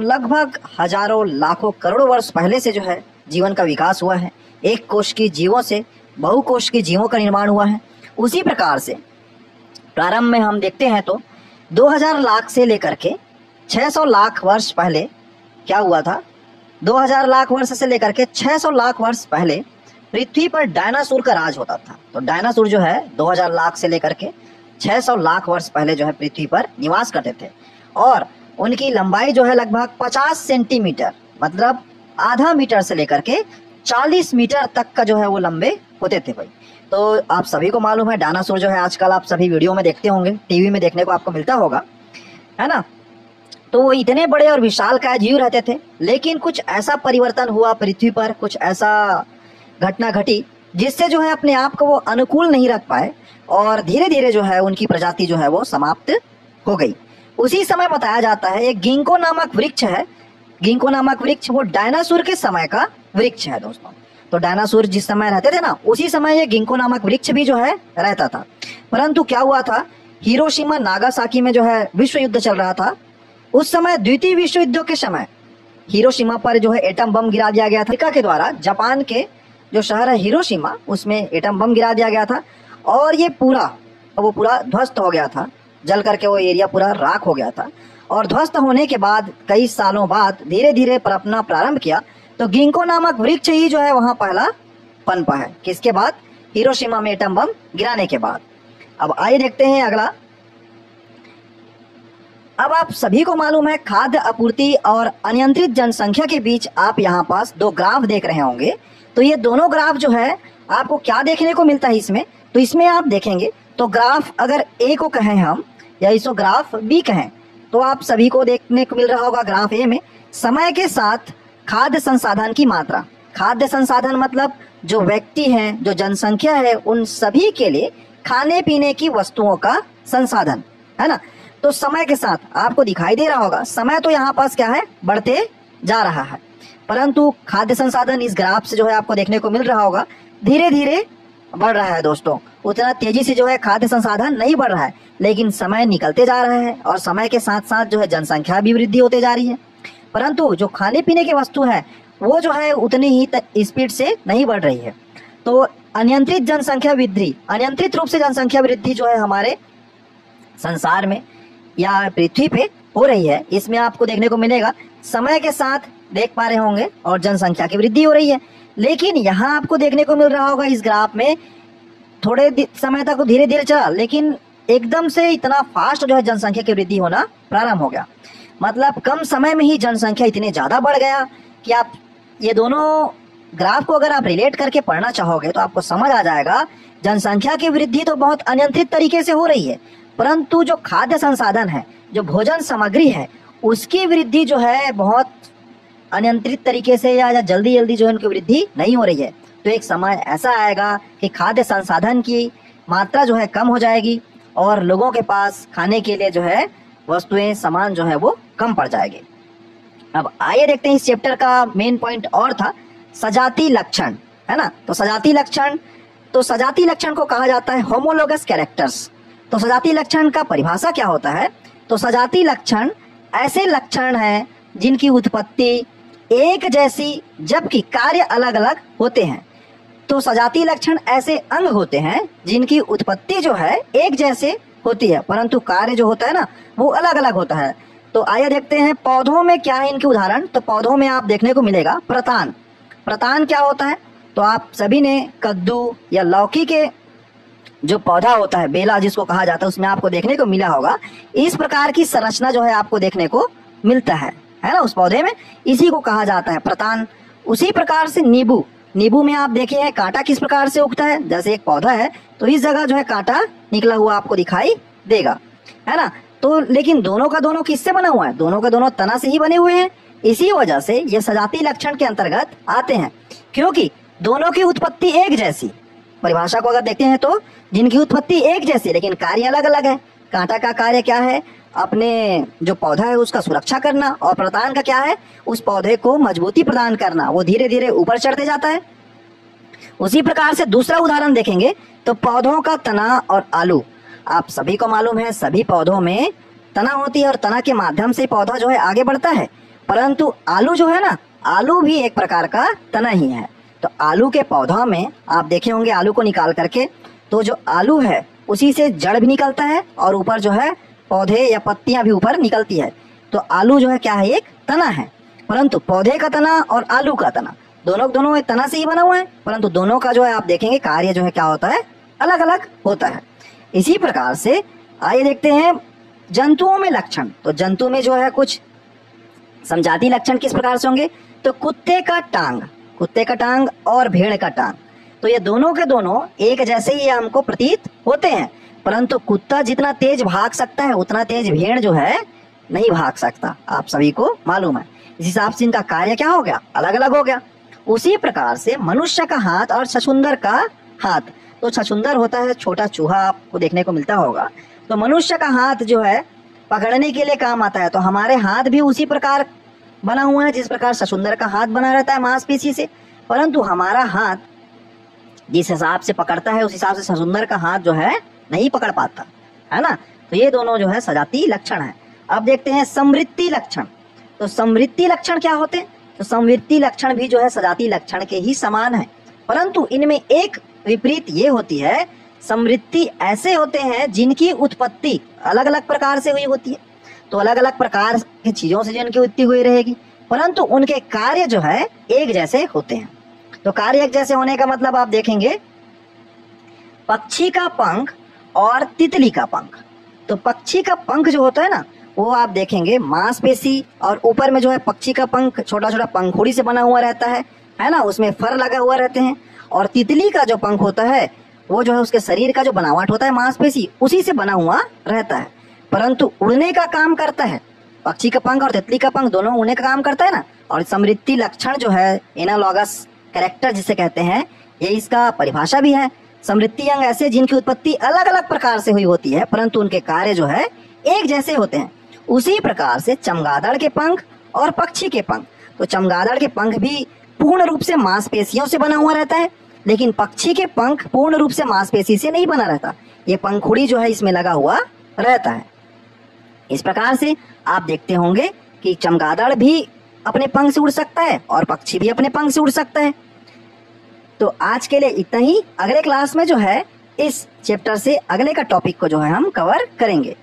तो लगभग हजारों लाखों करोड़ों वर्ष पहले से जो है जीवन का विकास हुआ है। एक कोश की जीवों से बहुकोश की जीवों का निर्माण हुआ है। उसी प्रकार से प्रारंभ में हम देखते हैं तो 2000 लाख से लेकर के 600 लाख वर्ष पहले क्या हुआ था। 2000 लाख वर्ष से लेकर के 600 लाख वर्ष पहले पृथ्वी पर डायनासोर का राज होता था। तो डायनासोर जो है 2000 लाख से लेकर के 600 लाख वर्ष पहले जो है पृथ्वी पर निवास करते थे और उनकी लंबाई जो है लगभग 50 सेंटीमीटर, मतलब आधा मीटर से लेकर के 40 मीटर तक का जो है वो लंबे होते थे भाई। तो आप सभी को मालूम है डायनासोर जो है आजकल आप सभी वीडियो में देखते होंगे, टीवी में देखने को आपको मिलता होगा, है ना। तो वो इतने बड़े और विशालकाय जीव रहते थे, लेकिन कुछ ऐसा परिवर्तन हुआ पृथ्वी पर, कुछ ऐसा घटना घटी जिससे जो है अपने आप को वो अनुकूल नहीं रख पाए और धीरे धीरे जो है उनकी प्रजाति जो है वो समाप्त हो गई। उसी समय बताया जाता है एक गिंको नामक वृक्ष है। गिंको नामक वृक्ष वो डायनासोर के समय का वृक्ष है दोस्तों। तो डायनासोर जिस समय रहते थे ना, उसी समय ये गिंको नामक वृक्ष भी जो है रहता था। परंतु क्या हुआ था, हिरोशिमा नागासाकी में जो है विश्व युद्ध चल रहा था। उस समय द्वितीय विश्व युद्ध के समय हिरोशिमा पर जो है एटम बम गिरा दिया गया था अमेरिका के द्वारा। जापान के जो शहर है हिरोशिमा, उसमें एटम बम गिरा दिया गया था और ये पूरा ध्वस्त हो गया था, जल करके वो एरिया पूरा राख हो गया था। और ध्वस्त होने के बाद कई सालों बाद धीरे धीरे पनपना प्रारंभ किया। तो गिंको नामक वृक्ष ही जो है वहां पहला पनपा है। किसके बाद? हिरोशिमा में एटम बम गिराने के बाद। अब आइए देखते हैं अगला। अब आप सभी को मालूम है खाद्य आपूर्ति और अनियंत्रित जनसंख्या के बीच आप यहाँ पास दो ग्राफ देख रहे होंगे। तो ये दोनों ग्राफ जो है आपको क्या देखने को मिलता है इसमें, तो इसमें आप देखेंगे तो ग्राफ अगर ए को कहें हम या इसको ग्राफ बी कहें, तो आप सभी को देखने को मिल रहा होगा ग्राफ ए में समय के साथ खाद्य संसाधन की मात्रा। खाद्य संसाधन मतलब जो व्यक्ति हैं, जो जनसंख्या है, उन सभी के लिए खाने पीने की वस्तुओं का संसाधन, है ना। तो समय के साथ आपको दिखाई दे रहा होगा समय तो यहाँ पास क्या है, बढ़ते जा रहा है, परंतु खाद्य संसाधन इस ग्राफ से जो है आपको देखने को मिल रहा होगा धीरे धीरे बढ़ रहा है दोस्तों। उतना तेजी से जो है खाद्य संसाधन नहीं बढ़ रहा है, लेकिन समय निकलते जा रहा है और समय के साथ साथ जो है जनसंख्या भी वृद्धि होते जा रही है, परंतु जो खाने पीने की वस्तु है वो जो है उतनी ही स्पीड से नहीं बढ़ रही है। तो अनियंत्रित जनसंख्या वृद्धि, अनियंत्रित रूप से जनसंख्या वृद्धि जो है हमारे संसार में या पृथ्वी पे हो रही है, इसमें आपको देखने को मिलेगा समय के साथ देख पा रहे होंगे और जनसंख्या की वृद्धि हो रही है। लेकिन यहाँ आपको देखने को मिल रहा होगा इस ग्राफ में थोड़े समय तक धीरे धीरे चला, लेकिन एकदम से इतना फास्ट जो है जनसंख्या की वृद्धि होना प्रारंभ हो गया। मतलब कम समय में ही जनसंख्या इतनी ज्यादा बढ़ गया कि आप ये दोनों ग्राफ को अगर आप रिलेट करके पढ़ना चाहोगे तो आपको समझ आ जाएगा जनसंख्या की वृद्धि तो बहुत अनियंत्रित तरीके से हो रही है, परंतु जो खाद्य संसाधन है, जो भोजन सामग्री है, उसकी वृद्धि जो है बहुत अनियंत्रित तरीके से या जल्दी जल्दी जो है उनकी वृद्धि नहीं हो रही है। तो एक समय ऐसा आएगा कि खाद्य संसाधन की मात्रा जो है कम हो जाएगी और लोगों के पास खाने के लिए जो है वस्तुएं, सामान जो है वो कम पड़ जाएगी। अब आइए देखते हैं इस चैप्टर का मेन पॉइंट और था सजाती लक्षण, है ना। तो सजाती लक्षण को कहा जाता है होमोलोगस कैरेक्टर्स। तो सजाती लक्षण का परिभाषा क्या होता है, तो सजाती लक्षण ऐसे लक्षण हैं जिनकी उत्पत्ति एक जैसी जबकि कार्य अलग अलग होते हैं। तो सजाती लक्षण ऐसे अंग होते हैं जिनकी उत्पत्ति जो है एक जैसे होती है, परंतु कार्य जो होता है ना वो अलग अलग होता है। तो आइए देखते हैं पौधों में क्या है इनके उदाहरण। तो पौधों में आप देखने को मिलेगा प्रतान। प्रतान क्या होता है, तो आप सभी ने कद्दू या लौकी के जो पौधा होता है, बेला जिसको कहा जाता है, उसमें आपको देखने को मिला होगा इस प्रकार की संरचना जो है आपको देखने को मिलता है ना उस पौधे में, इसी को कहा जाता है प्रतान। उसी प्रकार से नींबू में आप देखिए कांटा किस प्रकार से उगता है, जैसे एक पौधा है तो इस जगह जो है कांटा निकला हुआ आपको दिखाई देगा, है ना। तो लेकिन दोनों का दोनों किससे बना हुआ है, दोनों का दोनों तना से ही बने हुए हैं। इसी वजह से ये सजाती लक्षण के अंतर्गत आते हैं, क्योंकि दोनों की उत्पत्ति एक जैसी। परिभाषा को अगर देखते हैं तो जिनकी उत्पत्ति एक जैसी लेकिन कार्य अलग अलग है। कांटा का कार्य क्या है, अपने जो पौधा है उसका सुरक्षा करना, और प्रतान का क्या है, उस पौधे को मजबूती प्रदान करना, वो धीरे धीरे ऊपर चढ़ते जाता है। उसी प्रकार से दूसरा उदाहरण देखेंगे तो पौधों का तना और आलू। आप सभी को मालूम है सभी पौधों में तना होती है और तना के माध्यम से पौधा जो है आगे बढ़ता है, परंतु आलू जो है ना, आलू भी एक प्रकार का तना ही है। तो आलू के पौधा में आप देखे होंगे आलू को निकाल करके, तो जो आलू है उसी से जड़ भी निकलता है और ऊपर जो है पौधे या पत्तियां भी ऊपर निकलती है। तो आलू जो है क्या है, एक तना है। परंतु पौधे का तना और आलू का तना दोनों एक तना से ही बना हुआ है, परंतु दोनों का जो है आप देखेंगे कार्य जो है क्या होता है, अलग अलग होता है। इसी प्रकार से आइए देखते हैं जंतुओं में लक्षण। तो जंतु में जो है कुछ समजाति लक्षण किस प्रकार से होंगे, तो कुत्ते का टांग और भेड़ का टांग, तो ये दोनों के दोनों एक जैसे ही हमको प्रतीत होते हैं, परंतु कुत्ता जितना तेज भाग सकता है उतना तेज भेड़ जो है नहीं भाग सकता, आप सभी को मालूम है। इस हिसाब से इनका कार्य क्या हो गया, अलग अलग हो गया। उसी प्रकार से मनुष्य का हाथ और छछूंदर का हाथ, तो छछूंदर होता है छोटा चूहा, आपको देखने को मिलता होगा। तो मनुष्य का हाथ जो है पकड़ने के लिए काम आता है, तो हमारे हाथ भी उसी प्रकार बना हुआ है जिस प्रकार छछूंदर का हाथ बना रहता है मांसपेशी से, परंतु हमारा हाथ जिस हिसाब से पकड़ता है उस हिसाब से छछूंदर का हाथ जो है नहीं पकड़ पाता है ना। तो ये दोनों जो है सजाती लक्षण है। अब देखते हैं समृद्धि लक्षण। तो समृद्धि लक्षण क्या होते हैं, तो समृद्धि लक्षण भी जो है सजाती लक्षण के ही समान है, परंतु इनमें एक विपरीत ये होती है, समृद्धि ऐसे होते हैं जिनकी उत्पत्ति अलग अलग प्रकार से हुई होती है। तो अलग अलग प्रकार की चीजों से जिनकी उत्पत्ति हुई रहेगी, परंतु उनके कार्य जो है एक जैसे होते हैं। तो कार्य एक जैसे होने का मतलब आप देखेंगे पक्षी का पंख और तितली का पंख। तो पक्षी का पंख जो होता है ना, वो आप देखेंगे मांसपेशी और ऊपर में जो है पक्षी का पंख छोटा छोटा पंखुड़ी से बना हुआ रहता है ना, उसमें फर लगा हुआ रहते हैं। और तितली का जो पंख होता है वो जो है उसके शरीर का जो बनावट होता है मांसपेशी उसी से बना हुआ रहता है, परंतु उड़ने का काम करता है। पक्षी का पंख और तितली का पंख दोनों उड़ने का काम करता है ना। और समृद्धि लक्षण जो है एनालॉगस कैरेक्टर जिसे कहते हैं, ये इसका परिभाषा भी है। समृद्धि अंग ऐसे जिनकी उत्पत्ति अलग अलग प्रकार से हुई होती है, परंतु उनके कार्य जो है एक जैसे होते हैं। उसी प्रकार से चमगादड़ के पंख और पक्षी के पंख, तो चमगादड़ के पंख भी पूर्ण रूप से मांसपेशियों से बना हुआ रहता है, लेकिन पक्षी के पंख पूर्ण रूप से मांसपेशी से नहीं बना रहता, ये पंखुड़ी जो है इसमें लगा हुआ रहता है। इस प्रकार से आप देखते होंगे कि चमगादड़ भी अपने पंख से उड़ सकता है और पक्षी भी अपने पंख से उड़ सकता है। तो आज के लिए इतना ही। अगले क्लास में जो है इस चैप्टर से अगले का टॉपिक को जो है हम कवर करेंगे।